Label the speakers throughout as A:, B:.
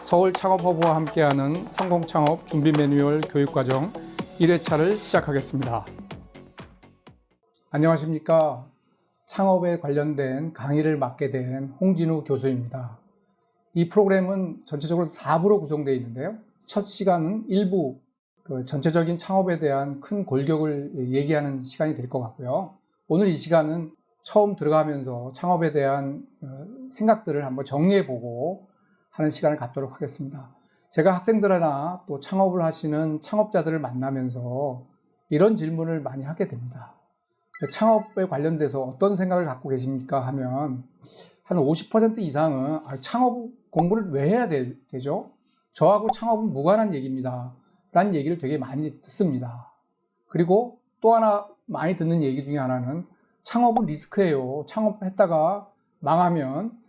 A: 서울 창업허브와 함께하는 성공창업 준비 매뉴얼 교육과정 1회차를 시작하겠습니다. 안녕하십니까. 창업에 관련된 강의를 맡게 된 홍진우 교수입니다. 이 프로그램은 전체적으로 4부로 구성되어 있는데요. 첫 시간은 1부, 전체적인 창업에 대한 큰 골격을 얘기하는 시간이 될 것 같고요. 오늘 이 시간은 처음 들어가면서 창업에 대한 생각들을 한번 정리해보고 하는 시간을 갖도록 하겠습니다. 제가 학생들이나 또 창업을 하시는 창업자들을 만나면서 이런 질문을 많이 하게 됩니다. 창업에 관련돼서 어떤 생각을 갖고 계십니까 하면 한 50% 이상은 창업 공부를 왜 해야 되죠? 저하고 창업은 무관한 얘기입니다 라는 얘기를 되게 많이 듣습니다. 그리고 또 하나 많이 듣는 얘기 중에 하나는 창업은 리스크예요. 창업했다가 망하면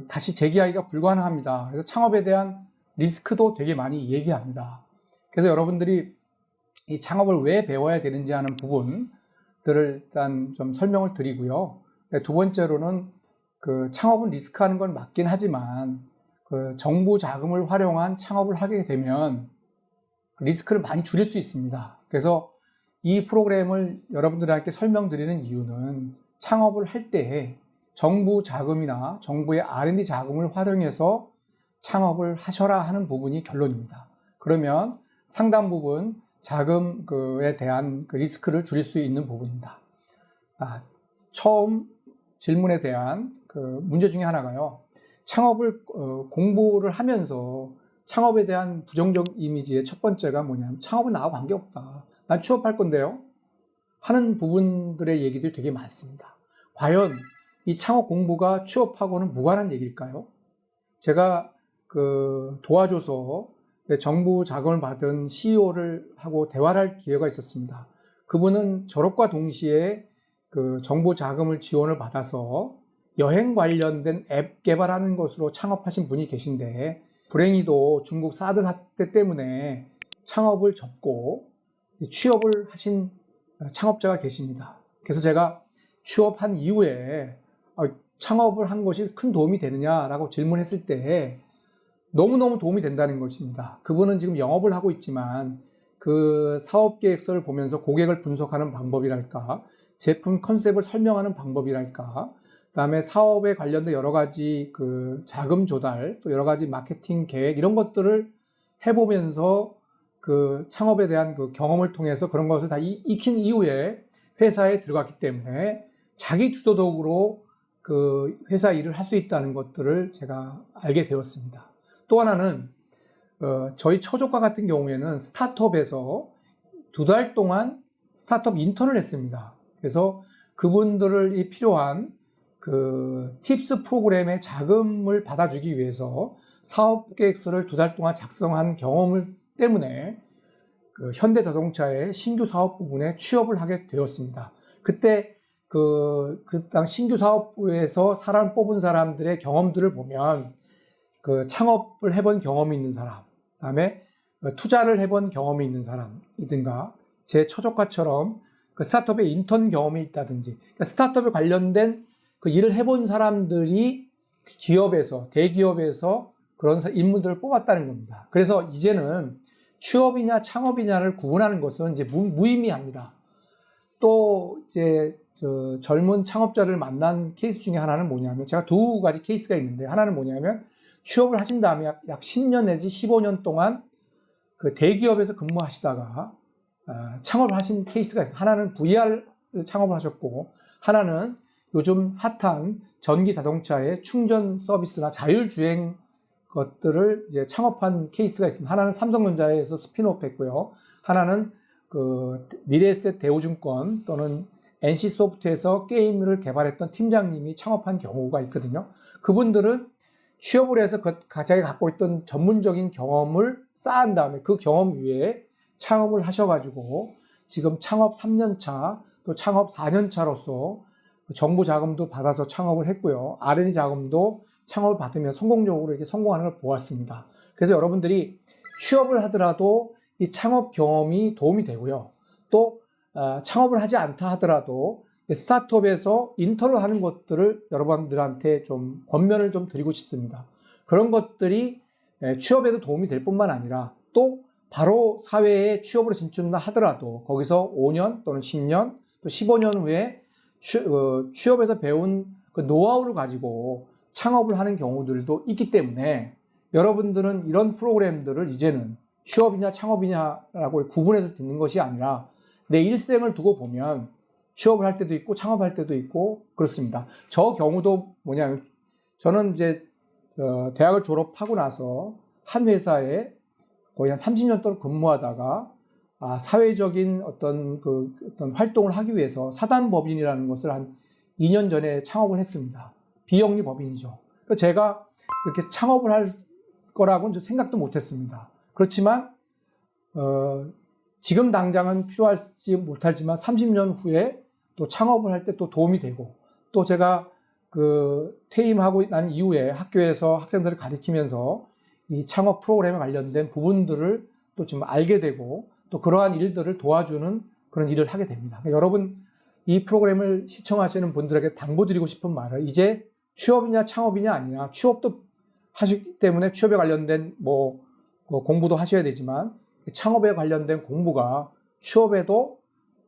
A: 다시 재기하기가 불가능합니다. 그래서 창업에 대한 리스크도 되게 많이 얘기합니다. 그래서 여러분들이 이 창업을 왜 배워야 되는지 하는 부분들을 일단 좀 설명을 드리고요. 두 번째로는 창업은 리스크하는 건 맞긴 하지만 정부 자금을 활용한 창업을 하게 되면 리스크를 많이 줄일 수 있습니다. 그래서 이 프로그램을 여러분들한테 설명드리는 이유는 창업을 할 때 정부 자금이나 정부의 R&D 자금을 활용해서 창업을 하셔라 하는 부분이 결론입니다. 그러면 상당 부분 자금에 대한 리스크를 줄일 수 있는 부분입니다. 처음 질문에 대한 문제 중에 하나가요. 창업을 공부를 하면서 창업에 대한 부정적 이미지의 첫 번째가 뭐냐면 창업은 나하고 관계없다. 난 취업할 건데요. 하는 부분들의 얘기들이 되게 많습니다. 과연 이 창업 공부가 취업하고는 무관한 얘기일까요? 제가 도와줘서 정부 자금을 받은 CEO를 하고 대화를 할 기회가 있었습니다. 그분은 졸업과 동시에 정부 자금을 지원을 받아서 여행 관련된 앱 개발하는 것으로 창업하신 분이 계신데 불행히도 중국 사드 사태 때문에 창업을 접고 취업을 하신 창업자가 계십니다. 그래서 제가 취업한 이후에 창업을 한 것이 큰 도움이 되느냐라고 질문했을 때 너무너무 도움이 된다는 것입니다. 그분은 지금 영업을 하고 있지만 그 사업 계획서를 보면서 고객을 분석하는 방법이랄까, 제품 컨셉을 설명하는 방법이랄까, 그다음에 사업에 관련된 여러 가지 자금 조달, 또 여러 가지 마케팅 계획 이런 것들을 해보면서 창업에 대한 경험을 통해서 그런 것을 다 익힌 이후에 회사에 들어갔기 때문에 자기 주도적으로 회사 일을 할 수 있다는 것들을 제가 알게 되었습니다. 또 하나는 저희 처조과 같은 경우에는 스타트업에서 2달 동안 스타트업 인턴을 했습니다. 그래서 그분들이 필요한 팁스 프로그램의 자금을 받아주기 위해서 사업 계획서를 2달 동안 작성한 경험을 때문에 현대자동차의 신규 사업 부분에 취업을 하게 되었습니다. 그때 당 신규 사업부에서 사람 뽑은 사람들의 경험들을 보면 창업을 해본 경험이 있는 사람, 그다음에 투자를 해본 경험이 있는 사람이든가 제 처조과처럼 스타트업에 인턴 경험이 있다든지 스타트업에 관련된 일을 해본 사람들이 기업에서 대기업에서 그런 인물들을 뽑았다는 겁니다. 그래서 이제는 취업이냐 창업이냐를 구분하는 것은 이제 무의미합니다. 또 이제 젊은 창업자를 만난 케이스 중에 하나는 뭐냐면 제가 2가지 케이스가 있는데 하나는 뭐냐면 취업을 하신 다음에 약 10년 내지 15년 동안 대기업에서 근무하시다가 창업을 하신 케이스가 있어요. 하나는 VR 창업을 하셨고 하나는 요즘 핫한 전기 자동차의 충전 서비스나 자율주행 것들을 이제 창업한 케이스가 있습니다. 하나는 삼성전자에서 스핀오프 했고요. 하나는 미래에셋 대우증권 또는 NC소프트에서 게임을 개발했던 팀장님이 창업한 경우가 있거든요. 그분들은 취업을 해서 자기가 갖고 있던 전문적인 경험을 쌓은 다음에 그 경험 위에 창업을 하셔가지고 지금 창업 3년차 또 창업 4년차로서 정부 자금도 받아서 창업을 했고요. R&D 자금도 창업을 받으면 성공적으로 이렇게 성공하는 걸 보았습니다. 그래서 여러분들이 취업을 하더라도 이 창업 경험이 도움이 되고요. 또 창업을 하지 않다 하더라도 스타트업에서 인턴을 하는 것들을 여러분들한테 좀 권면을 좀 드리고 싶습니다. 그런 것들이 취업에도 도움이 될 뿐만 아니라 또 바로 사회에 취업으로 진출한다 하더라도 거기서 5년 또는 10년 또 15년 후에 취업에서 배운 그 노하우를 가지고 창업을 하는 경우들도 있기 때문에 여러분들은 이런 프로그램들을 이제는 취업이냐 창업이냐라고 구분해서 듣는 것이 아니라 내 일생을 두고 보면 취업을 할 때도 있고 창업할 때도 있고 그렇습니다. 저 경우도 뭐냐면 저는 이제 대학을 졸업하고 나서 한 회사에 거의 한 30년 동안 근무하다가 사회적인 어떤 활동을 하기 위해서 사단법인이라는 것을 한 2년 전에 창업을 했습니다. 비영리 법인이죠. 그러니까 제가 이렇게 창업을 할 거라고는 생각도 못했습니다. 그렇지만 지금 당장은 필요할지 못하지만 30년 후에 또 창업을 할 때 또 도움이 되고 또 제가 퇴임하고 난 이후에 학교에서 학생들을 가르치면서 이 창업 프로그램에 관련된 부분들을 또 좀 알게 되고 또 그러한 일들을 도와주는 그런 일을 하게 됩니다. 여러분 이 프로그램을 시청하시는 분들에게 당부드리고 싶은 말은 이제 취업이냐 창업이냐 아니냐 취업도 하시기 때문에 취업에 관련된 공부도 하셔야 되지만 창업에 관련된 공부가 취업에도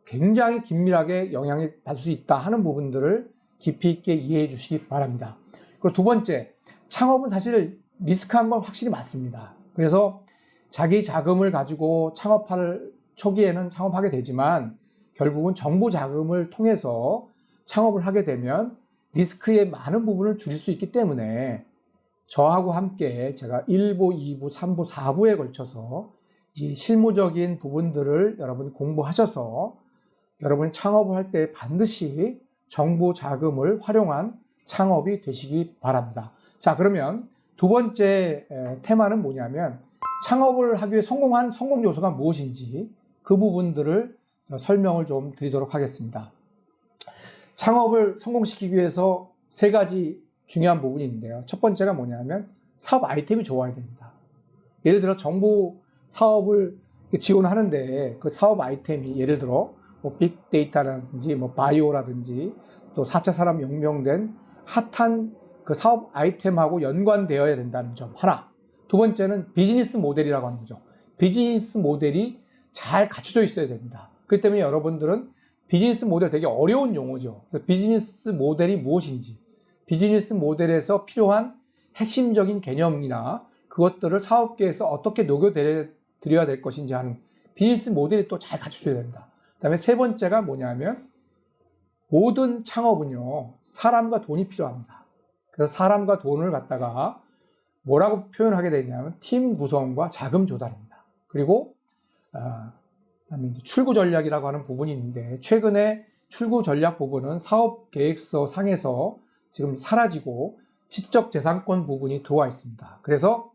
A: 굉장히 긴밀하게 영향을 받을 수 있다 하는 부분들을 깊이 있게 이해해 주시기 바랍니다. 그리고 두 번째, 창업은 사실 리스크한 건 확실히 맞습니다. 그래서 자기 자금을 가지고 초기에는 창업하게 되지만 결국은 정부 자금을 통해서 창업을 하게 되면 리스크의 많은 부분을 줄일 수 있기 때문에 저하고 함께 제가 1부, 2부, 3부, 4부에 걸쳐서 이 실무적인 부분들을 여러분 공부하셔서 여러분이 창업을 할 때 반드시 정부 자금을 활용한 창업이 되시기 바랍니다. 자, 그러면 두 번째 테마는 뭐냐면 창업을 하기 위해 성공한 성공 요소가 무엇인지 그 부분들을 설명을 좀 드리도록 하겠습니다. 창업을 성공시키기 위해서 세 가지 중요한 부분이 있는데요. 첫 번째가 뭐냐면 사업 아이템이 좋아야 됩니다. 예를 들어 정부 사업을 지원하는데 그 사업 아이템이 예를 들어 빅데이터라든지 바이오라든지 또 4차 산업혁명된 핫한 그 사업 아이템하고 연관되어야 된다는 점 하나. 두 번째는 비즈니스 모델이라고 하는 거죠. 비즈니스 모델이 잘 갖춰져 있어야 됩니다. 그렇기 때문에 여러분들은 비즈니스 모델 되게 어려운 용어죠. 비즈니스 모델이 무엇인지, 비즈니스 모델에서 필요한 핵심적인 개념이나 그것들을 사업계에서 어떻게 녹여드려야 될 것인지 하는 비즈니스 모델이 또 잘 갖춰져야 됩니다. 그 다음에 세 번째가 뭐냐면 모든 창업은요, 사람과 돈이 필요합니다. 그래서 사람과 돈을 갖다가 뭐라고 표현하게 되냐면 팀 구성과 자금 조달입니다. 그리고 그다음에 이제 출구 전략이라고 하는 부분이 있는데 최근에 출구 전략 부분은 사업 계획서 상에서 지금 사라지고 지적재산권 부분이 들어와 있습니다. 그래서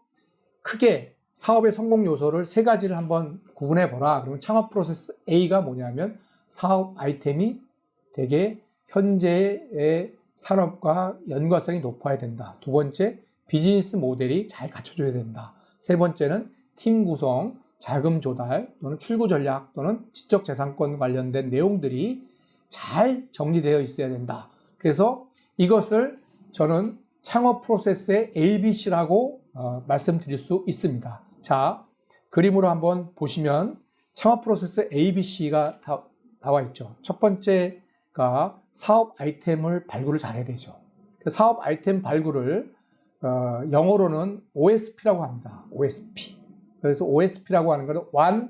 A: 크게 사업의 성공 요소를 세 가지를 한번 구분해 보라. 그러면 창업 프로세스 A가 뭐냐면 사업 아이템이 되게 현재의 산업과 연관성이 높아야 된다. 두 번째, 비즈니스 모델이 잘 갖춰져야 된다. 세 번째는 팀 구성, 자금 조달 또는 출구 전략 또는 지적재산권 관련된 내용들이 잘 정리되어 있어야 된다. 그래서 이것을 저는 창업 프로세스의 ABC라고 말씀드릴 수 있습니다. 자, 그림으로 한번 보시면 창업 프로세스 ABC가 나와 있죠. 첫 번째가 사업 아이템을 발굴을 잘해야 되죠. 사업 아이템 발굴을 영어로는 OSP라고 합니다. OSP. 그래서 OSP라고 하는 것은 One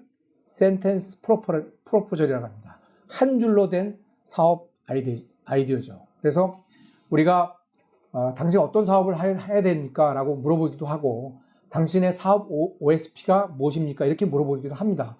A: Sentence Proposal이라고 합니다. 한 줄로 된 사업 아이디어죠. 그래서 우리가 당신 어떤 사업을 해야 됩니까? 라고 물어보기도 하고 당신의 사업 OSP가 무엇입니까? 이렇게 물어보기도 합니다.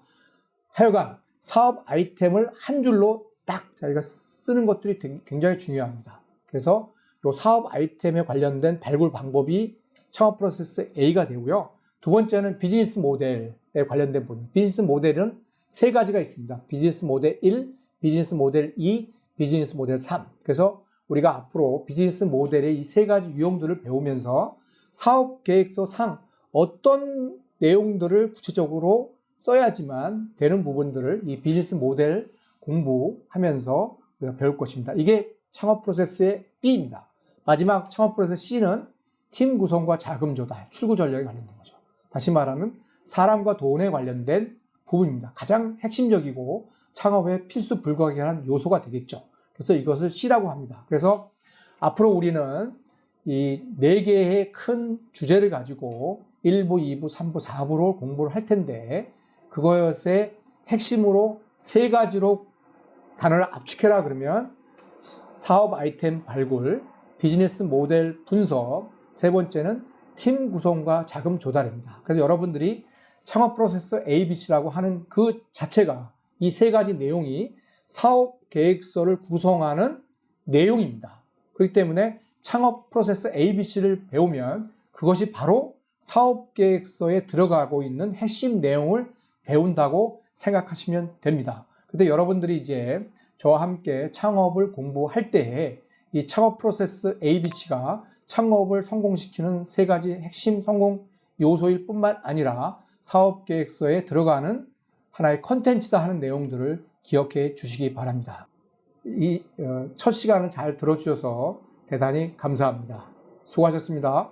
A: 하여간 사업 아이템을 한 줄로 딱 자기가 쓰는 것들이 굉장히 중요합니다. 그래서 이 사업 아이템에 관련된 발굴 방법이 창업 프로세스 A가 되고요. 두 번째는 비즈니스 모델에 관련된 부분. 비즈니스 모델은 세 가지가 있습니다. 비즈니스 모델 1, 비즈니스 모델 2, 비즈니스 모델 3. 그래서 우리가 앞으로 비즈니스 모델의 이 세 가지 유형들을 배우면서 사업 계획서 상 어떤 내용들을 구체적으로 써야지만 되는 부분들을 이 비즈니스 모델 공부하면서 우리가 배울 것입니다. 이게 창업 프로세스의 B입니다. 마지막 창업 프로세스 C는 팀 구성과 자금 조달, 출구 전략에 관련된 거죠. 다시 말하면 사람과 돈에 관련된 부분입니다. 가장 핵심적이고 창업에 필수 불가결한 요소가 되겠죠. 그래서 이것을 C라고 합니다. 그래서 앞으로 우리는 이 4개의 큰 주제를 가지고 1부, 2부, 3부, 4부로 공부를 할 텐데 그것의 핵심으로 3가지로 단어를 압축해라 그러면 사업 아이템 발굴, 비즈니스 모델 분석, 3번째는 팀 구성과 자금 조달입니다. 그래서 여러분들이 창업 프로세스 ABC라고 하는 그 자체가 이 3가지 내용이 사업 계획서를 구성하는 내용입니다. 그렇기 때문에 창업 프로세스 ABC를 배우면 그것이 바로 사업 계획서에 들어가고 있는 핵심 내용을 배운다고 생각하시면 됩니다. 근데 여러분들이 이제 저와 함께 창업을 공부할 때에 이 창업 프로세스 ABC가 창업을 성공시키는 3가지 핵심 성공 요소일 뿐만 아니라 사업 계획서에 들어가는 하나의 컨텐츠다 하는 내용들을 기억해 주시기 바랍니다. 이 첫 시간을 잘 들어주셔서 대단히 감사합니다. 수고하셨습니다.